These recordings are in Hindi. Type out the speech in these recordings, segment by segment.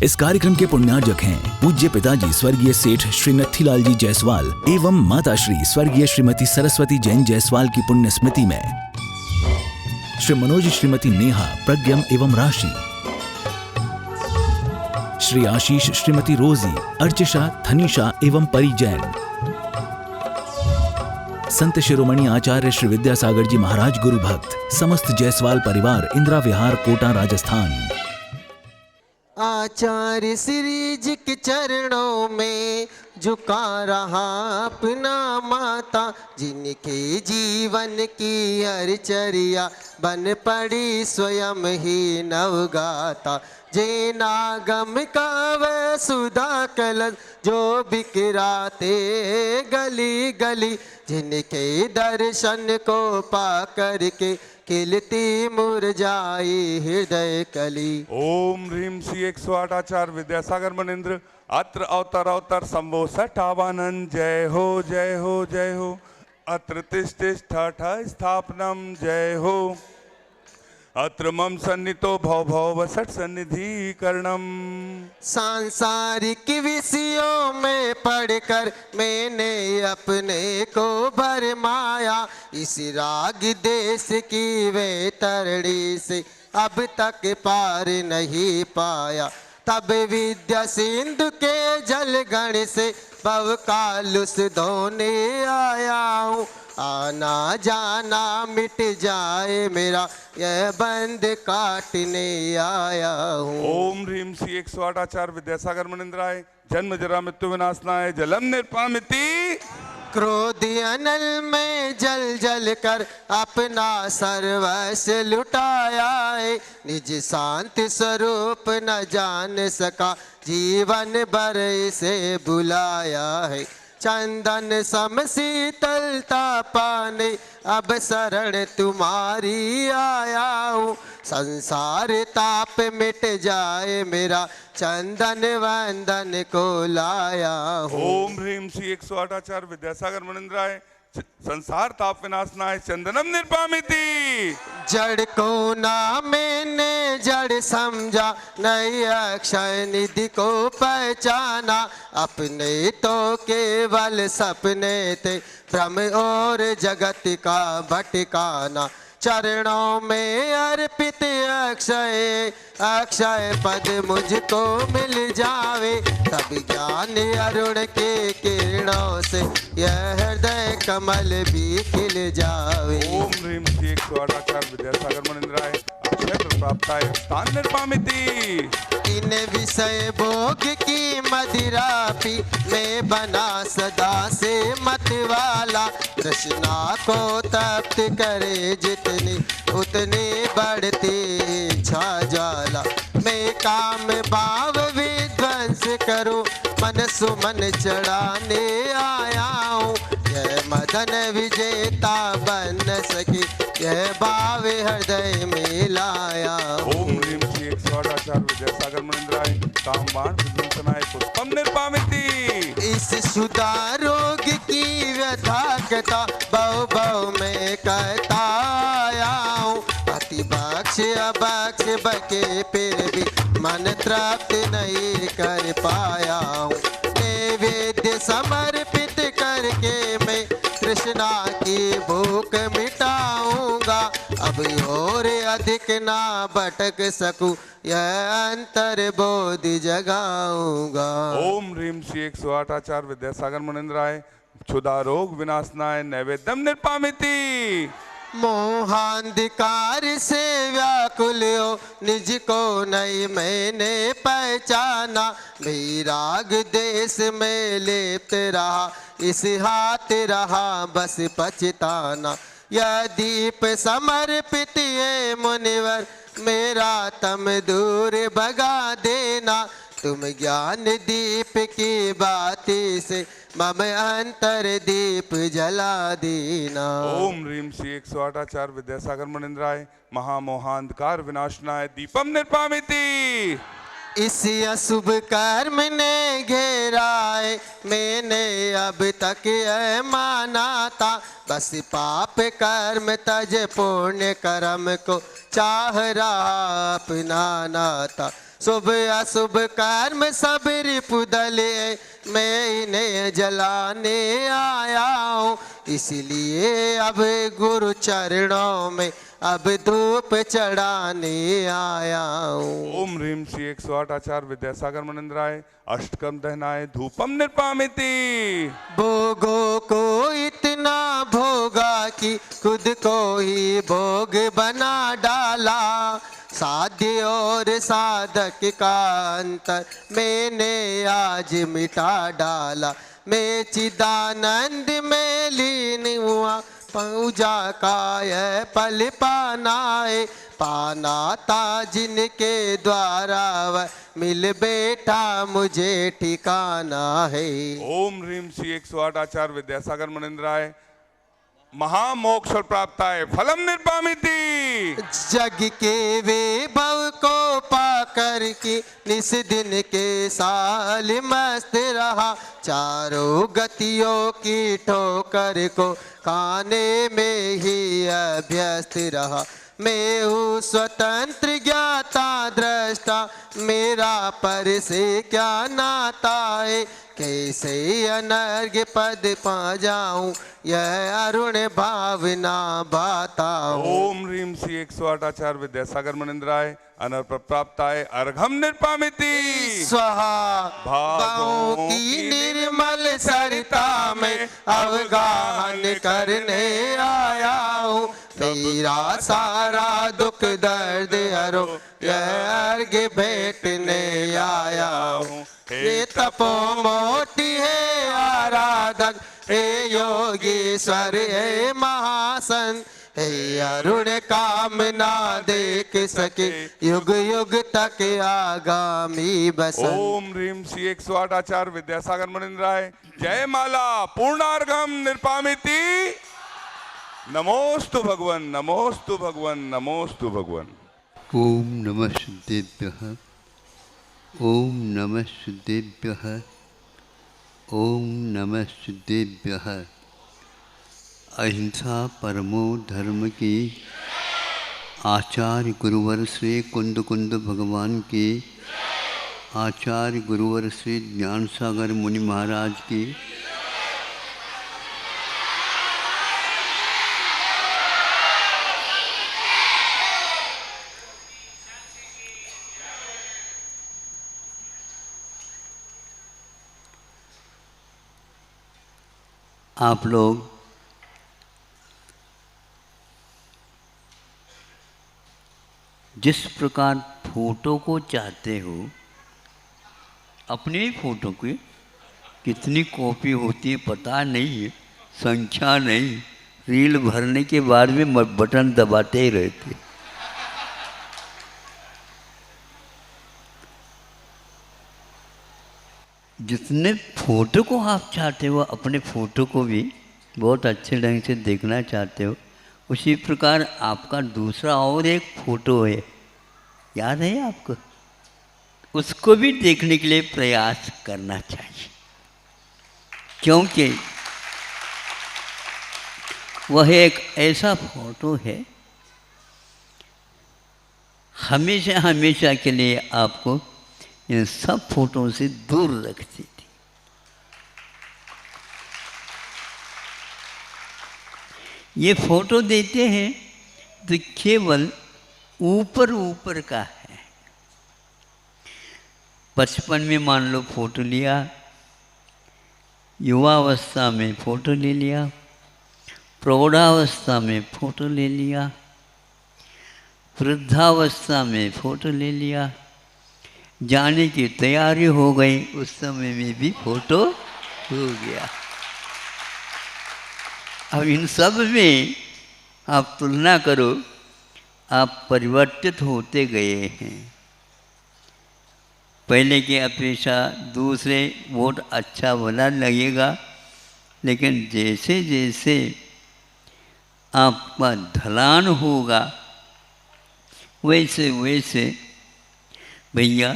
इस कार्यक्रम के पुण्यार्जक हैं पूज्य पिताजी स्वर्गीय सेठ श्री नत्थीलाल जी जायसवाल एवं माता श्री स्वर्गीय श्रीमती सरस्वती जैन जायसवाल की पुण्य स्मृति में श्री मनोज श्रीमती नेहा प्रज्ञम एवं राशि, श्री आशीष श्रीमती रोजी अर्चिषा थनीशा एवं परी जैन, संत शिरोमणि आचार्य श्री विद्यासागर जी महाराज गुरु भक्त, समस्त जायसवाल परिवार, इंदिरा विहार, कोटा, राजस्थान। आचार्य श्री जी के चरणों में झुका रहा अपना माता, जिनके जीवन की हरचर्या बन पड़ी स्वयं ही नवगाता। जैनागम का वह सुधा कलश जो बिखराते गली गली, जिनके दर्शन को पा करके खिलती मुरझाई हृदय कली। ओम ह्रीम श्री 108 आचार्य विद्यासागर मनिंद्र अत्र अवतर अवतर संभो सठावानंद। जय हो जय हो जय हो। अत्र तिष्ठिष्ठ स्थापनम। जय हो। अत्र मम सन्नितो भव भव वसट सन्निधि कर्णम। सांसारिक विषयों में पढ़कर मैंने अपने को भरमाया, इस राग देश की वे तरड़ी से अब तक पार नहीं पाया। तब विद्या सिंधु के जलगण से भव कालुस धोने आया हूँ, आना जाना मिट जाए मेरा यह बंद काटने आया हूँ। ओम ह्रीम श्री 108 आचार्य विद्यासागर मनिंद्राय जन्म जरा मृत्यु विनाशनाय जलम निर्पामिति। क्रोध अनल में जल जल कर अपना सर्वस्व लुटाया है, निज शांति स्वरूप न जान सका जीवन भर इसे बुलाया है। चंदन सम शीतलता पाने अब शरण तुम्हारी आया हूँ, संसार ताप मिट जाए मेरा चंदन वंदन को लाया हूँ। ओम ह्रीम श्री 108 आचार्य विद्यासागर मनिंद्राय संसार ताप विनाशनाय चंदनम निर्पामिति। जड़ को ना मैंने जड़ समझा, नई अक्षय निधि को पहचाना, अपने तो केवल सपने थे भ्रम और जगत का भटकाना। चरणों में अर्पित अक्षय अक्षय पद मुझको मिल जावे, तब ज्ञान अरुण के किरणों से यह हृदय कमल भी खिल जावे। ओम ह्रीम श्री 108 आचार्य विद्यासागर मनिंद्राय क्षेत्र प्राप्ताय स्थान निर्पामिति। इन विषय भोग की मदिरा पी मैं बना सदा से मत वाला, कृष्णा को तप्त करे जितनी उतनी बढ़ती इच्छा ज्वाला। मैं काम भाव विध्वंस करूं मन सुमन चढ़ाने आया हूँ, यह मदन विजेता बन सकी यह भाव हृदय में लाया। ओम ह्रीम श्री 108 आचार्य विद्यासागर मनिंद्राय काम बाण विध्वंसनाय पुष्पम निर्पामिति। इस सुधा रोग की व्यथा कथा बहु बहु में कहता आया हूँ, अति बख्श अबख्श बके फिर भी मन तृप्त नहीं कर पाया हूँ। नैवेद्य समर्पित करके मैं कृष्णा की भूख मिटाऊंगा, अब और अधिक ना भटक सकूं यह अंतर बोधि जगाऊंगा। ओम ह्रीम श्री 108 आचार्य विद्यासागर मनिंद्राय क्षुधा रोग विनाशनाय नैवेद्यम निर्पामिति। मोहांधिकार से व्याकुल हो निज को नहीं मैंने पहचाना, वैराग देश में लेप्त रहा इस हाथ रहा बस पछताना। यह दीप समर्पित है मुनिवर मेरा तम दूर भगा देना, तुम ज्ञान दीप की बाती से मम अंतर दीप जला देना। ओम ह्रीम श्री 108 आचार्य विद्यासागर मनिंद्राय महामोहांधकार विनाशनाय दीपम निर्पामिति। इस अशुभ कर्म ने घेरा है मैंने अब तक यह माना था, बस पाप कर्म तज पुण्य कर्म को चाह रहा अपनाना था। शुभ अशुभ कर्म सब रिपुदले मैं इन्हें जलाने आया हूँ, इसलिए अब गुरु चरणों में अब धूप चढ़ाने आया हूँ। ओम ह्रीम श्री 108 आचार्य विद्यासागर मुनिंद्राय अष्टकम दहनाय धूपम निर्पामिति। भोगों को इतना भोगा कि खुद को ही भोग बना डाला, साध्य और साधक का अंतर मैंने आज मिटा डाला। मैं चिदानंद में लीन हुआ, पूजा का यह पल पाना है, पाना था जिनके द्वारा वह मिल बैठा मुझे ठिकाना है। ओम ह्रीम श्री 108 आचार्य विद्यासागर मुनिंद्राय महामोक्ष प्राप्ताय फलम निर्पामिति। जग के वैभव को पाकर के निस दिन के साल मस्त रहा, चारों गतियों की ठोकर को खाने में ही अभ्यस्त रहा। मैं हूँ स्वतंत्र ज्ञाता दृष्टा, मेरा पर से क्या नाता है, कैसे अनर्घ्य पद पा जाऊं यह अरुण भावना बाता हूँ। ओम ह्रीम श्री 108 आचार्य विद्यासागर मुनिंद्राय अनर्प प्राप्ताय अर्घम निर्पामिति। स्वाहा भावों की निर्मल सरिता में अवगाहन करने आया हूँ, तेरा सारा दुख दर्द हरो यह अर्घ्य भेंटने आया हूँ। हे तपो मोटी है आराधक, हे योगीश्वर हे महासंत, हे अरुण कामना देख सके युग युग तक आगामी बसंत। ओम ह्रीम श्री 108 आचार्य विद्यासागर मुनिंद्राय जय माला पूर्णार्घम निर्पामिति। नमोस्तु भगवन नमोस्तु भगवन नमोस्तु भगवन। ओम नमः सिद्धेभ्यः, ओम नमः सिद्धेभ्यः, ओम नमः सिद्धेभ्यः। अहिंसा परमो धर्म की आचार्य गुरुवर श्री कुंद कुंद भगवान की, आचार्य गुरुवर श्री ज्ञान सागर मुनि महाराज की, आप लोग जिस प्रकार फोटो को चाहते हो, अपने फोटो की कितनी कॉपी होती है पता नहीं है, संख्या नहीं, रील भरने के बाद में बटन दबाते ही रहते। जितने फोटो को आप चाहते हो, अपने फ़ोटो को भी बहुत अच्छे ढंग से देखना चाहते हो, उसी प्रकार आपका दूसरा और एक फ़ोटो है, याद है आपको? उसको भी देखने के लिए प्रयास करना चाहिए, क्योंकि वह एक ऐसा फ़ोटो है हमेशा हमेशा के लिए आपको इन सब फोटो से दूर रखती थी। ये फोटो देते हैं तो केवल ऊपर ऊपर का है। बचपन में मान लो फोटो लिया, युवावस्था में फोटो ले लिया, प्रौढ़ावस्था में फोटो ले लिया, वृद्धावस्था में फोटो ले लिया, जाने की तैयारी हो गई उस समय में भी फोटो हो गया। अब इन सब में आप तुलना करो, आप परिवर्तित होते गए हैं। पहले की अपेक्षा दूसरे वोट अच्छा भला लगेगा, लेकिन जैसे जैसे आपका ढलान होगा वैसे वैसे भैया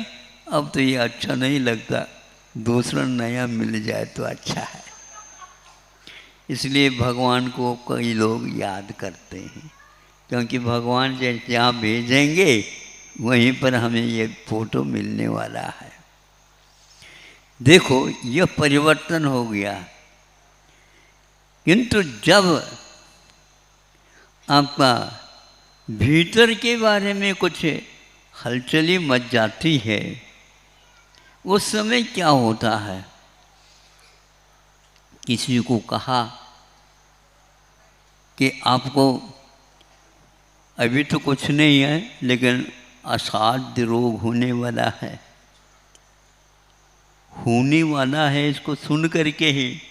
अब तो ये अच्छा नहीं लगता, दूसरा नया मिल जाए तो अच्छा है। इसलिए भगवान को कई लोग याद करते हैं, क्योंकि भगवान जहाँ भेजेंगे वहीं पर हमें ये फोटो मिलने वाला है। देखो यह परिवर्तन हो गया, किंतु जब आपका भीतर के बारे में कुछ हलचली मच जाती है, उस समय क्या होता है? किसी को कहा कि आपको अभी तो कुछ नहीं है, लेकिन असाध्य रोग होने वाला है, इसको सुन करके ही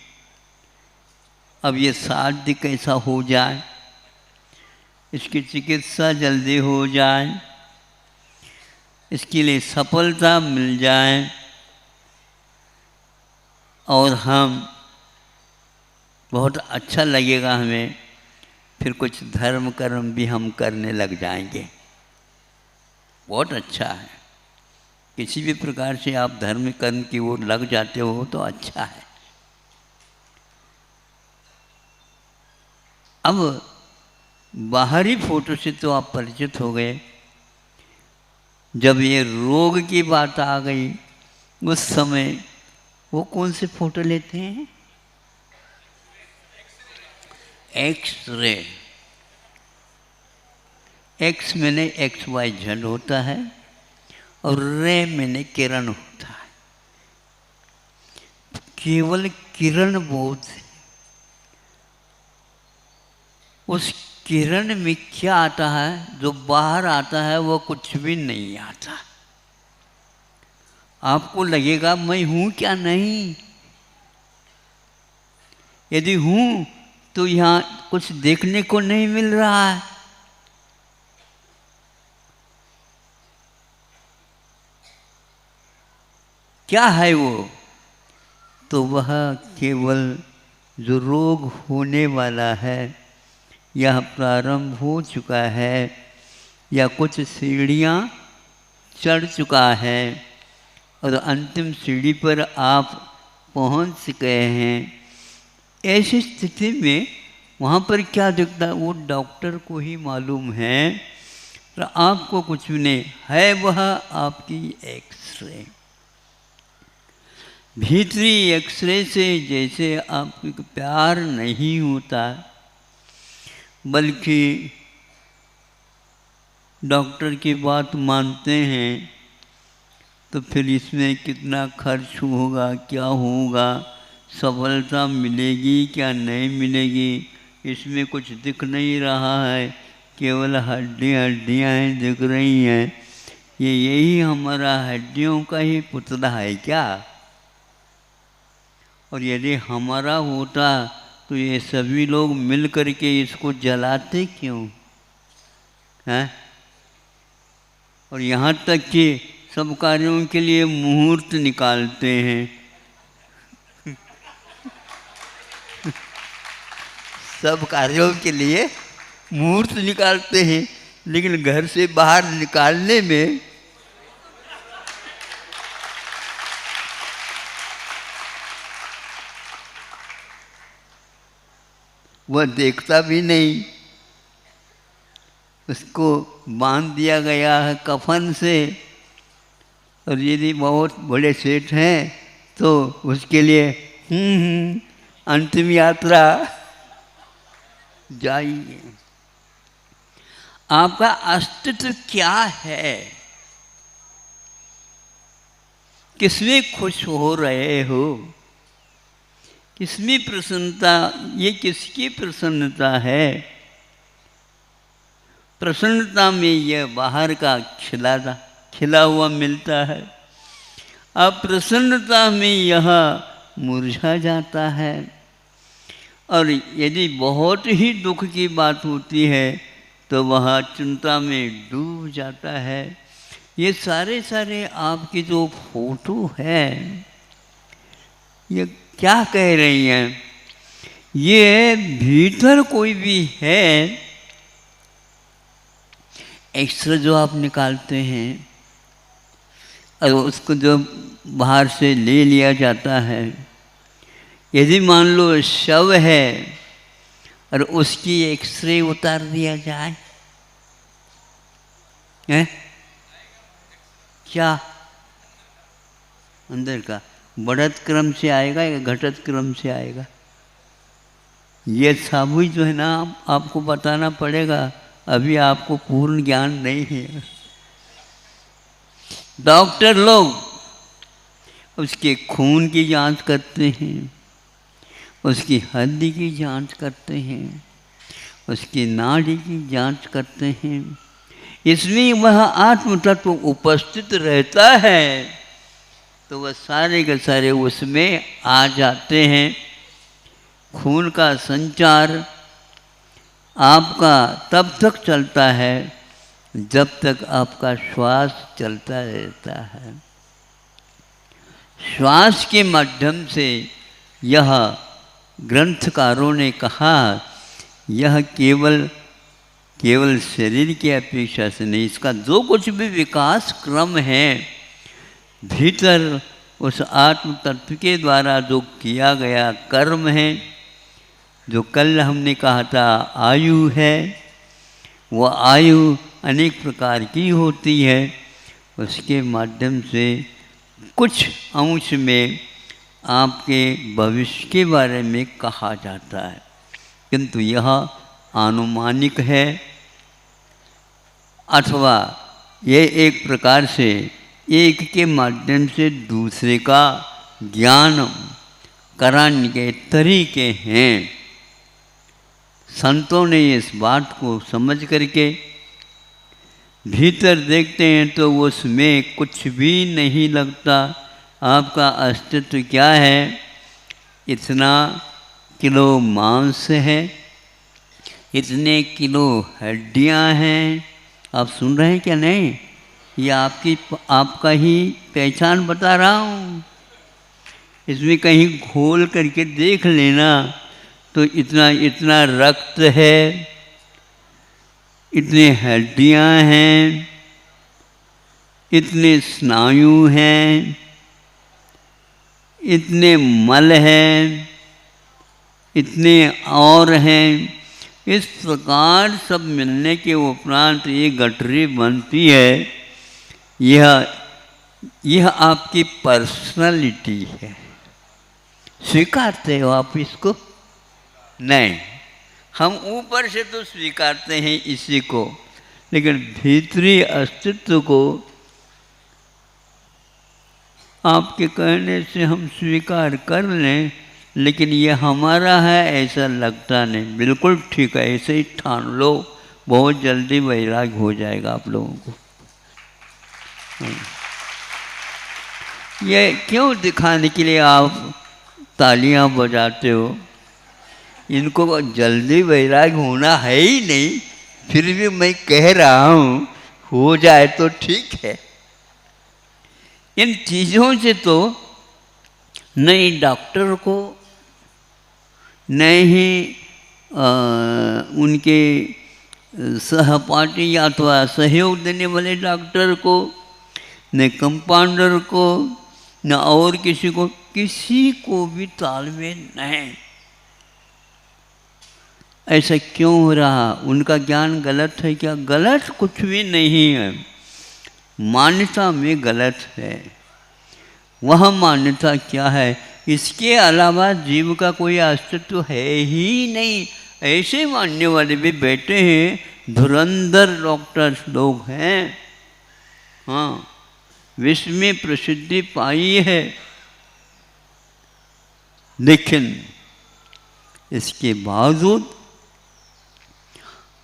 अब ये साध्य कैसा हो जाए, इसकी चिकित्सा जल्दी हो जाए, इसके लिए सफलता मिल जाए और हम बहुत अच्छा लगेगा हमें, फिर कुछ धर्म कर्म भी हम करने लग जाएंगे। बहुत अच्छा है, किसी भी प्रकार से आप धर्म कर्म की ओर लग जाते हो तो अच्छा है। अब बाहरी फोटो से तो आप परिचित हो गए, जब ये रोग की बात आ गई उस समय वो कौन से फोटो लेते हैं? एक्सरे। एक्स मैंने XYZ होता है और रे मैंने किरण होता है। केवल किरण बहुत है। उस किरण में क्या आता है? जो बाहर आता है वो कुछ भी नहीं आता। आपको लगेगा मैं हूं क्या? नहीं। यदि हूं तो यहाँ कुछ देखने को नहीं मिल रहा है। क्या है वो? तो वह केवल जो रोग होने वाला है या प्रारंभ हो चुका है या कुछ सीढ़ियाँ चढ़ चुका है और अंतिम सीढ़ी पर आप पहुँच गए हैं, ऐसी स्थिति में वहाँ पर क्या दिखता है वो डॉक्टर को ही मालूम है, तो आपको कुछ भी नहीं है। वह आपकी एक्सरे, भीतरी एक्सरे से जैसे आपको प्यार नहीं होता, बल्कि डॉक्टर की बात मानते हैं, तो फिर इसमें कितना खर्च होगा, क्या होगा, सफलता मिलेगी क्या नहीं मिलेगी, इसमें कुछ दिख नहीं रहा है, केवल हड्डियाँ दिख रही हैं। यही हमारा हड्डियों का ही पुतला है क्या? और यदि हमारा होता तो ये सभी लोग मिल करके इसको जलाते क्यों हैं? और यहाँ तक कि सब कार्यों के लिए मुहूर्त निकालते हैं। सब कार्यों के लिए मुहूर्त निकालते हैं, लेकिन घर से बाहर निकालने में वह देखता भी नहीं। उसको बांध दिया गया है कफन से, और यदि बहुत बड़े सेठ हैं तो उसके लिए अंतिम यात्रा जाइए। आपका अस्तित्व क्या है? किसमें खुश हो रहे हो? किसमें प्रसन्नता? ये किसकी प्रसन्नता है? प्रसन्नता में यह बाहर का खिला हुआ मिलता है, अप्रसन्नता में यह मुरझा जाता है। और यदि बहुत ही दुख की बात होती है तो वह चिंता में डूब जाता है। ये सारे आपकी जो फोटो है ये क्या कह रही हैं? ये भीतर कोई भी है, एक्सरे जो आप निकालते हैं और उसको जो बाहर से ले लिया जाता है, यदि मान लो शव है और उसकी एक्सरे उतार दिया जाए, हैं? क्या अंदर का बढ़त क्रम से आएगा या घटत क्रम से आएगा? ये सब जो है ना आपको बताना पड़ेगा, अभी आपको पूर्ण ज्ञान नहीं है। डॉक्टर लोग उसके खून की जांच करते हैं, उसकी हड्डी की जांच करते हैं, उसकी नाड़ी की जांच करते हैं। इसमें वह आत्म तत्व उपस्थित रहता है तो वह सारे के सारे उसमें आ जाते हैं। खून का संचार आपका तब तक चलता है जब तक आपका श्वास चलता रहता है। श्वास के माध्यम से यह ग्रंथकारों ने कहा, यह केवल शरीर की अपेक्षा से नहीं, इसका जो कुछ भी विकास क्रम है भीतर उस आत्म तत्व के द्वारा जो किया गया कर्म है, जो कल हमने कहा था आयु है, वह आयु अनेक प्रकार की होती है। उसके माध्यम से कुछ अंश में आपके भविष्य के बारे में कहा जाता है, किंतु यह आनुमानिक है, अथवा ये एक प्रकार से एक के माध्यम से दूसरे का ज्ञान कराने के तरीके हैं। संतों ने इस बात को समझ करके भीतर देखते हैं तो उसमें कुछ भी नहीं लगता। आपका अस्तित्व क्या है? इतना किलो मांस है, इतने किलो हड्डियां हैं। आप सुन रहे हैं क्या? नहीं, ये आपका ही पहचान बता रहा हूँ। इसमें कहीं घोल करके देख लेना तो इतना इतना रक्त है, इतने हड्डियां हैं, इतने स्नायु हैं, इतने मल हैं, इतने और हैं। इस प्रकार सब मिलने के उपरांत ये गठरी बनती है। यह आपकी पर्सनालिटी है। स्वीकारते हो आप इसको? नहीं, हम ऊपर से तो स्वीकारते हैं इसी को, लेकिन भीतरी अस्तित्व को आपके कहने से हम स्वीकार कर लें, लेकिन ये हमारा है ऐसा लगता नहीं। बिल्कुल ठीक है, ऐसे ही ठान लो, बहुत जल्दी वैराग्य हो जाएगा आप लोगों को। ये क्यों दिखाने के लिए आप तालियां बजाते हो? इनको जल्दी वैराग्य होना है ही नहीं, फिर भी मैं कह रहा हूँ हो जाए तो ठीक है। इन चीज़ों से तो नहीं डॉक्टर को, नहीं ही उनके सहपाठी अथवा सहयोग देने वाले डॉक्टर को, न कंपाउंडर को, न और किसी को भी तालमेल नहीं। ऐसा क्यों हो रहा? उनका ज्ञान गलत है क्या? गलत कुछ भी नहीं है, मान्यता में गलत है। वह मान्यता क्या है? इसके अलावा जीव का कोई अस्तित्व है ही नहीं, ऐसे मानने वाले भी बैठे हैं। धुरंधर डॉक्टर लोग हैं, हाँ, विश्व में प्रसिद्धि पाई है, लेकिन इसके बावजूद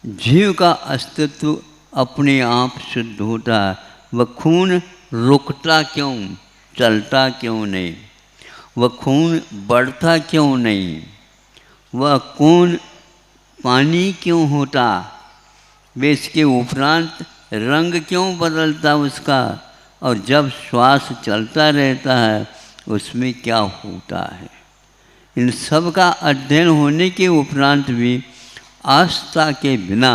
जीव का अस्तित्व अपने आप सिद्ध होता है। वह खून रुकता क्यों, चलता क्यों नहीं? वह खून बढ़ता क्यों नहीं? वह खून पानी क्यों होता? वे इसके उपरांत रंग क्यों बदलता उसका? और जब श्वास चलता रहता है उसमें क्या होता है? इन सब का अध्ययन होने के उपरांत भी आस्था के बिना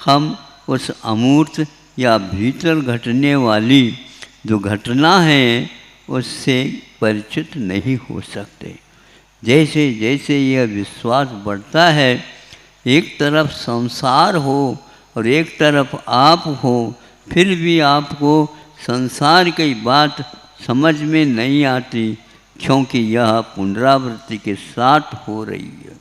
हम उस अमूर्त या भीतर घटने वाली जो घटना है उससे परिचित नहीं हो सकते। जैसे जैसे यह विश्वास बढ़ता है, एक तरफ संसार हो और एक तरफ आप हो, फिर भी आपको संसार की बात समझ में नहीं आती, क्योंकि यह पुनरावृत्ति के साथ हो रही है।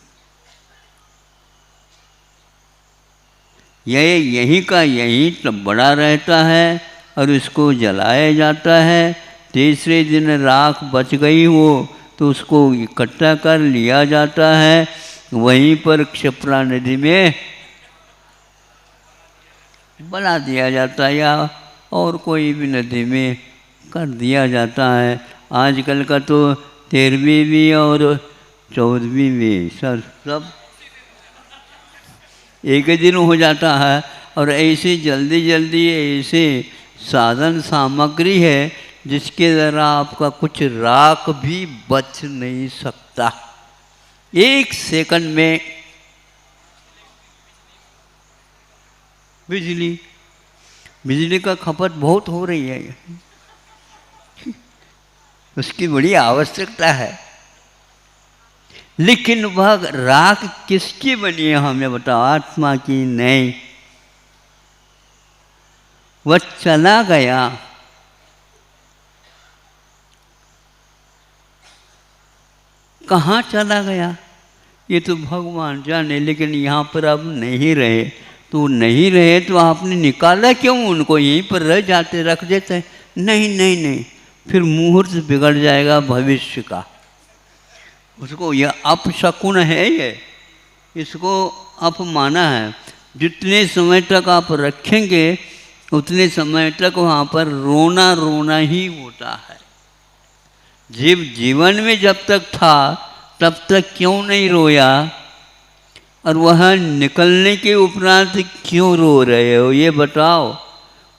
यह यहीं का यहीं तब बड़ा रहता है और इसको जलाया जाता है। तीसरे दिन राख बच गई हो तो उसको इकट्ठा कर लिया जाता है, वहीं पर क्षिप्रा नदी में बना दिया जाता है या और कोई भी नदी में कर दिया जाता है। आजकल का तो 13वीं भी और 14वीं भी सब एक ही दिन हो जाता है। और ऐसे जल्दी जल्दी ऐसे साधन सामग्री है जिसके द्वारा आपका कुछ राख भी बच नहीं सकता। 1 सेकंड में बिजली का खपत बहुत हो रही है, उसकी बड़ी आवश्यकता है। लेकिन वह राख किसकी बनी है हमें बताओ? आत्मा की नहीं। वह चला गया, कहाँ चला गया ये तो भगवान जाने। लेकिन यहाँ पर अब नहीं रहे, तो नहीं रहे तो आपने निकाला क्यों उनको? यहीं पर रह जाते, रख देते। नहीं नहीं नहीं, फिर मुहूर्त बिगड़ जाएगा भविष्य का। उसको यह अपशकुन है, ये इसको अपमाना है। जितने समय तक आप रखेंगे उतने समय तक वहाँ पर रोना रोना ही होता है। जीव जीवन में जब तक था तब तक क्यों नहीं रोया, और वह निकलने के उपरांत क्यों रो रहे हो ये बताओ?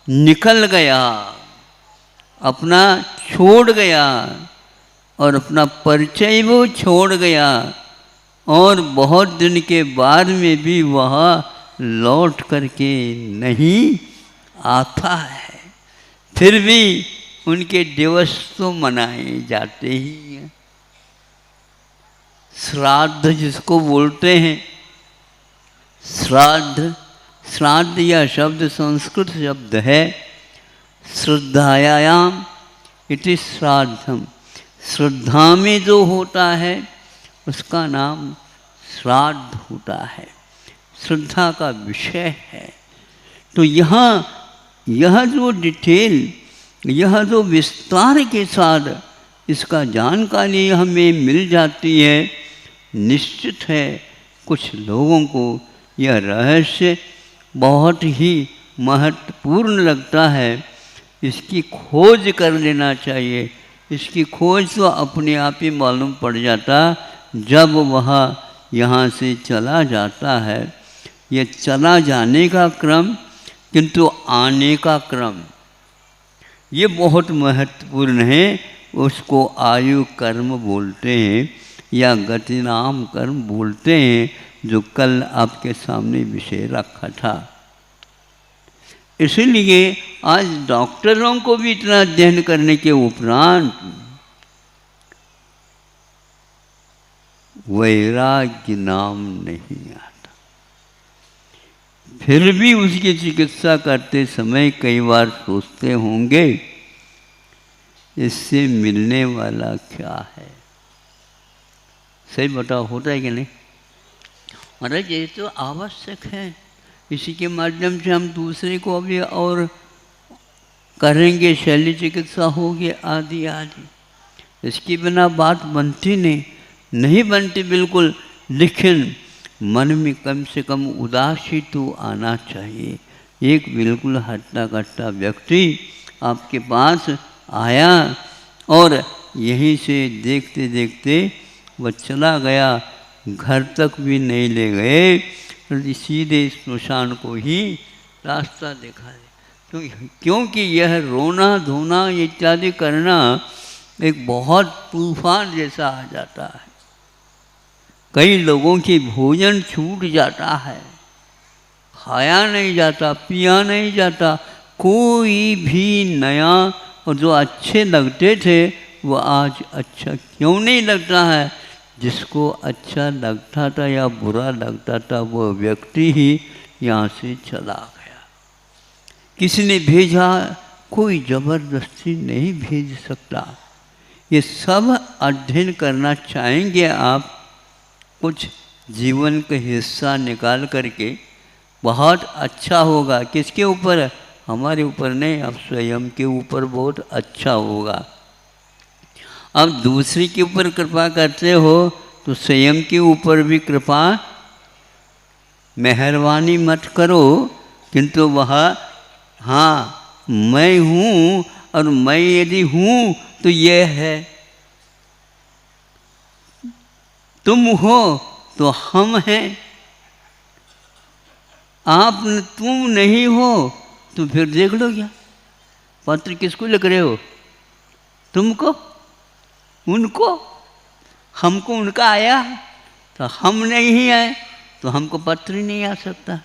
निकल गया, अपना छोड़ गया और अपना परिचय वो छोड़ गया, और बहुत दिन के बाद में भी वह लौट करके नहीं आता है। फिर भी उनके दिवस तो मनाए जाते ही हैं। श्राद्ध जिसको बोलते हैं, श्राद्ध यह शब्द संस्कृत शब्द है। श्रद्धायाम इति श्राद्धम, श्रद्धा में जो होता है उसका नाम श्राद्ध होता है, श्रद्धा का विषय है। तो यहाँ यह जो डिटेल, यह जो विस्तार के साथ इसका जानकारी हमें मिल जाती है, निश्चित है कुछ लोगों को यह रहस्य बहुत ही महत्वपूर्ण लगता है। इसकी खोज कर लेना चाहिए। इसकी खोज तो अपने आप ही मालूम पड़ जाता जब वह यहाँ से चला जाता है। ये चला जाने का क्रम, किंतु आने का क्रम ये बहुत महत्वपूर्ण है। उसको आयु कर्म बोलते हैं या गतिनाम कर्म बोलते हैं, जो कल आपके सामने विषय रखा था। इसलिए आज डॉक्टरों को भी इतना अध्ययन करने के उपरांत वैराग्य नाम नहीं आता। फिर भी उसकी चिकित्सा करते समय कई बार सोचते होंगे इससे मिलने वाला क्या है। सही बताओ, होता है कि नहीं? महाराज ये तो आवश्यक है, इसी के माध्यम से हम दूसरे को अभी और करेंगे, शैली चिकित्सा होगी आदि आदि। इसके बिना बात बनती नहीं बनती बिल्कुल। लेकिन मन में कम से कम उदासी तो आना चाहिए। एक बिल्कुल हट्टा कट्टा व्यक्ति आपके पास आया और यहीं से देखते देखते वह चला गया, घर तक भी नहीं ले गए, सीधे स्मशान को ही रास्ता दिखा दे। क्योंकि यह रोना धोना इत्यादि करना एक बहुत तूफान जैसा आ जाता है। कई लोगों की भोजन छूट जाता है, खाया नहीं जाता, पिया नहीं जाता। कोई भी नया और जो अच्छे लगते थे वो आज अच्छा क्यों नहीं लगता है। जिसको अच्छा लगता था या बुरा लगता था वो व्यक्ति ही यहाँ से चला गया। किसी ने भेजा कोई जबरदस्ती नहीं भेज सकता। ये सब अध्ययन करना चाहेंगे आप, कुछ जीवन का हिस्सा निकाल करके, बहुत अच्छा होगा। किसके ऊपर? हमारे ऊपर नहीं, अब स्वयं के ऊपर बहुत अच्छा होगा। अब दूसरे के ऊपर कृपा करते हो तो स्वयं के ऊपर भी कृपा मेहरबानी मत करो, किंतु वह हाँ मैं हूँ और मैं यदि हूँ तो ये है, तुम हो तो हम हैं, आप तुम नहीं हो तो फिर देख लो क्या। पत्र किसको लिख रहे हो? तुमको? उनको? हमको उनका आया तो हम नहीं आए तो हमको पत्र ही नहीं आ सकता।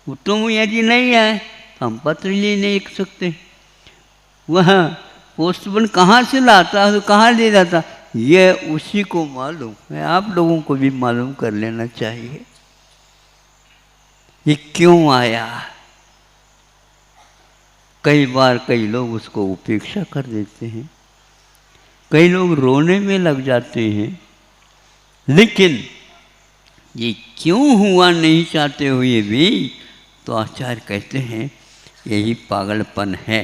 वो तुम यदि नहीं आए तो हम पत्र ले नहीं लिख सकते। वह पोस्टमैन कहाँ से लाता है तो कहाँ ले जाता, ये उसी को मालूम है। आप लोगों को भी मालूम कर लेना चाहिए ये क्यों आया। कई बार कई लोग उसको उपेक्षा कर देते हैं, कई लोग रोने में लग जाते हैं, लेकिन ये क्यों हुआ नहीं चाहते हुए भी तो आचार्य कहते हैं यही पागलपन है।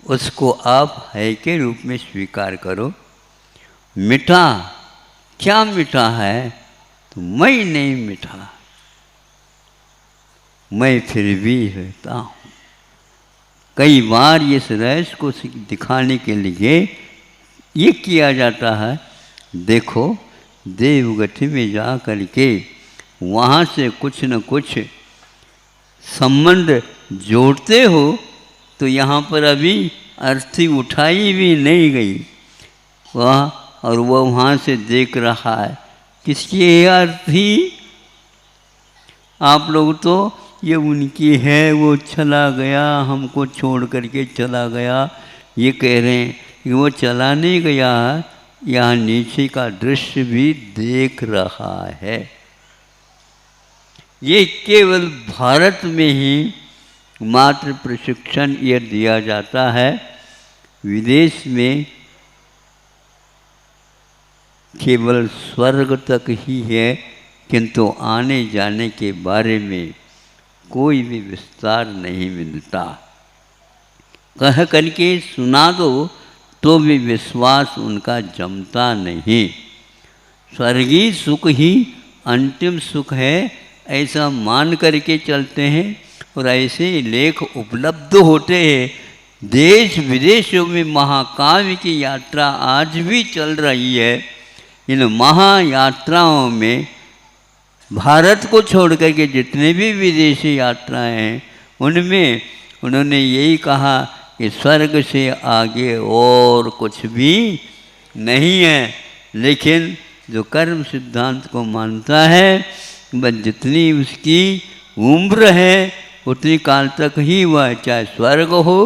उसको आप है के रूप में स्वीकार करो। मिटा क्या मिटा है तो मैं नहीं मिटा, मैं फिर भी रहता हूँ। कई बार इस रहस्य को दिखाने के लिए ये किया जाता है, देखो देवगति में जा करके वहाँ से कुछ न कुछ संबंध जोड़ते हो तो यहाँ पर अभी अर्थी उठाई भी नहीं गई वह, और वह वहाँ से देख रहा है किसकी अर्थी। आप लोग तो ये उनकी है, वो चला गया, हमको छोड़ करके चला गया, ये कह रहे हैं कि वो चला नहीं गया, यहाँ नीचे का दृश्य भी देख रहा है। ये केवल भारत में ही मात्र प्रशिक्षण ये दिया जाता है, विदेश में केवल स्वर्ग तक ही है, किंतु आने जाने के बारे में कोई भी विस्तार नहीं मिलता। कह करके सुना दो तो भी विश्वास उनका जमता नहीं। स्वर्गीय सुख ही अंतिम सुख है ऐसा मान करके चलते हैं, और ऐसे लेख उपलब्ध होते हैं। देश विदेशों में महाकाव्य की यात्रा आज भी चल रही है। इन महायात्राओं में भारत को छोड़ करके जितने भी विदेशी यात्राएं हैं उनमें उन्होंने यही कहा कि स्वर्ग से आगे और कुछ भी नहीं है। लेकिन जो कर्म सिद्धांत को मानता है बस जितनी उसकी उम्र है उतनी काल तक ही वह, चाहे स्वर्ग हो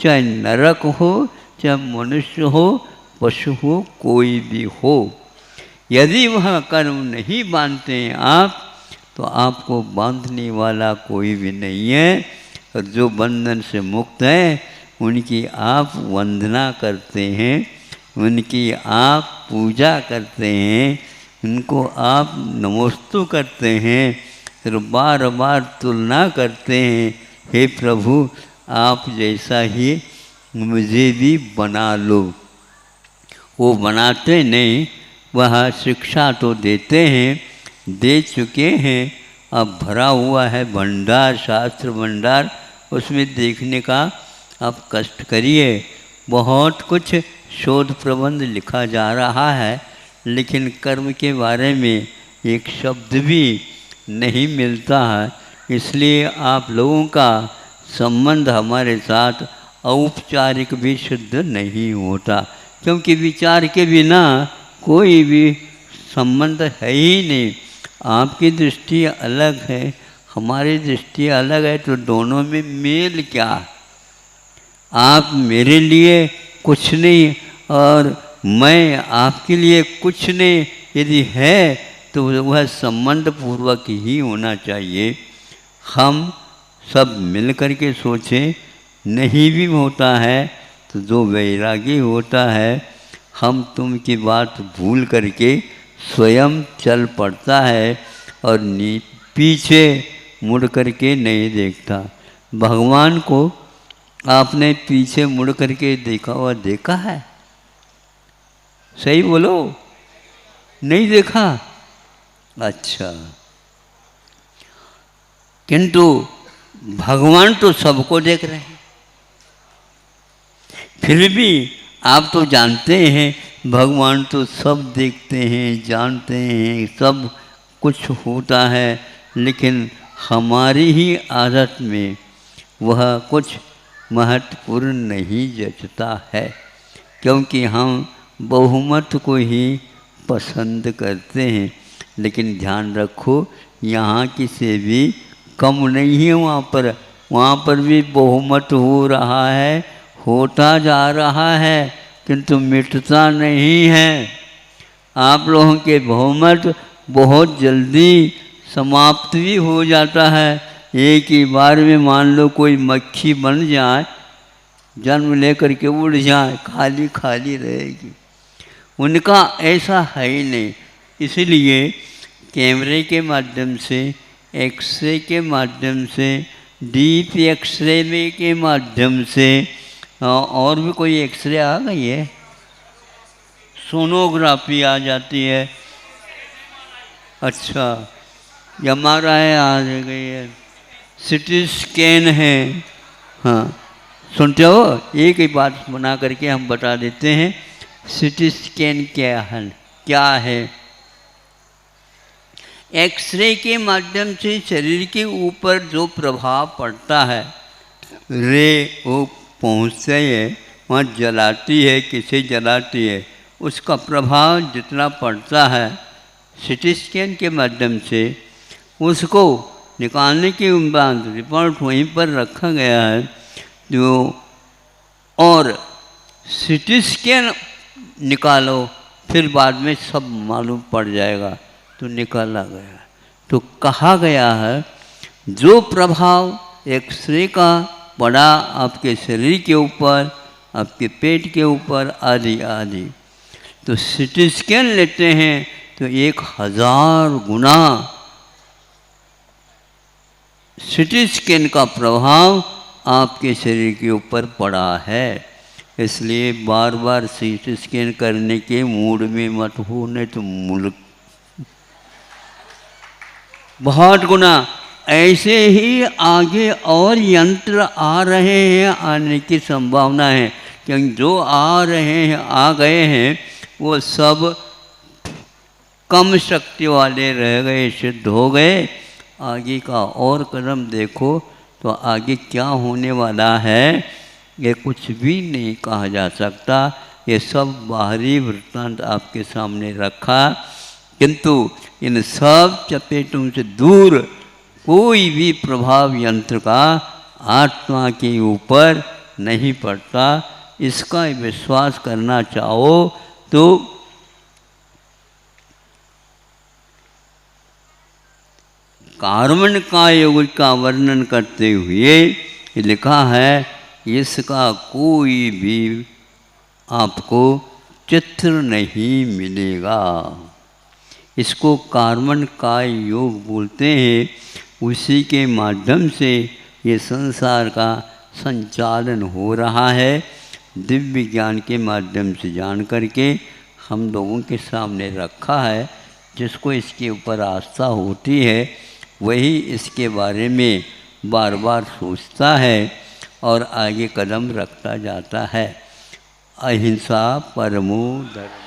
चाहे नरक हो चाहे मनुष्य हो पशु हो कोई भी हो, यदि वह कर्म नहीं बांधते हैं आप तो आपको बांधने वाला कोई भी नहीं है। और जो बंधन से मुक्त है उनकी आप वंदना करते हैं, उनकी आप पूजा करते हैं, उनको आप नमोस्तु करते हैं, फिर बार बार तुलना करते हैं, हे प्रभु आप जैसा ही मुझे भी बना लो। वो बनाते नहीं, वह शिक्षा तो देते हैं, दे चुके हैं। अब भरा हुआ है भंडार, शास्त्र भंडार, उसमें देखने का आप कष्ट करिए। बहुत कुछ शोध प्रबंध लिखा जा रहा है, लेकिन कर्म के बारे में एक शब्द भी नहीं मिलता है। इसलिए आप लोगों का संबंध हमारे साथ औपचारिक भी शुद्ध नहीं होता, क्योंकि विचार के बिना कोई भी संबंध है ही नहीं। आपकी दृष्टि अलग है, हमारी दृष्टि अलग है, तो दोनों में मेल क्या? आप मेरे लिए कुछ नहीं और मैं आपके लिए कुछ नहीं, यदि है तो वह संबंध पूर्वक ही होना चाहिए। हम सब मिल कर के सोचें, नहीं भी होता है तो जो वैरागी होता है हम तुम की बात भूल करके स्वयं चल पड़ता है और पीछे मुड़ करके नहीं देखता। भगवान को आपने पीछे मुड़ करके देखा हुआ देखा है? सही बोलो, नहीं देखा? अच्छा, किंतु भगवान तो सबको देख रहे हैं। फिर भी आप तो जानते हैं भगवान तो सब देखते हैं, जानते हैं, सब कुछ होता है, लेकिन हमारी ही आदत में वह कुछ महत्वपूर्ण नहीं जचता है, क्योंकि हम बहुमत को ही पसंद करते हैं। लेकिन ध्यान रखो, यहाँ की से भी कम नहीं है, वहाँ पर भी बहुमत हो रहा है, होता जा रहा है, किंतु मिटता नहीं है। आप लोगों के बहुमत बहुत जल्दी समाप्त भी हो जाता है। एक ही बार में मान लो कोई मक्खी बन जाए, जन्म लेकर के उड़ जाए, खाली खाली रहेगी। उनका ऐसा है ही नहीं। इसलिए कैमरे के माध्यम से, एक्सरे के माध्यम से, डीप एक्सरे में के माध्यम से, और भी कोई एक्सरे आ गई है, सोनोग्राफी आ जाती है, अच्छा MRI आ गई है, सिटी स्कैन है। हाँ, सुनते हो? एक ही बात बना करके हम बता देते हैं। सिटी स्कैन क्या है? एक्सरे के माध्यम से शरीर के ऊपर जो प्रभाव पड़ता है, रे वो पहुँचते हैं, वहाँ जलाती है, किसे जलाती है, उसका प्रभाव जितना पड़ता है सिटी स्कैन के माध्यम से, उसको निकालने के बाद रिपोर्ट वहीं पर रखा गया है। जो और सिटी स्कैन निकालो, फिर बाद में सब मालूम पड़ जाएगा, तो निकाला गया। तो कहा गया है जो प्रभाव एक्सरे का पड़ा आपके शरीर के ऊपर, आपके पेट के ऊपर आदि आदि, तो सिटी स्कैन लेते हैं तो 1000 गुना सिटी स्कैन का प्रभाव आपके शरीर के ऊपर पड़ा है। इसलिए बार बार सिटी स्कैन करने के मूड में मत हो, नहीं तो मुल्क बहुत गुना ऐसे ही आगे और यंत्र आ रहे हैं, आने की संभावना है, क्योंकि जो आ रहे हैं, आ गए हैं, वो सब कम शक्ति वाले रह गए, सिद्ध हो गए। आगे का और कदम देखो तो आगे क्या होने वाला है ये कुछ भी नहीं कहा जा सकता। ये सब बाहरी वृत्तांत आपके सामने रखा, किंतु इन सब चपेटों से दूर कोई भी प्रभाव यंत्र का आत्मा के ऊपर नहीं पड़ता। इसका विश्वास करना चाहो तो कार्बन का योग का वर्णन करते हुए लिखा है, इसका कोई भी आपको चित्र नहीं मिलेगा। इसको कार्बन का योग बोलते हैं। उसी के माध्यम से ये संसार का संचालन हो रहा है। दिव्य ज्ञान के माध्यम से जान करके हम लोगों के सामने रखा है। जिसको इसके ऊपर आस्था होती है वही इसके बारे में बार बार सोचता है और आगे कदम रखता जाता है। अहिंसा परमो धर्म।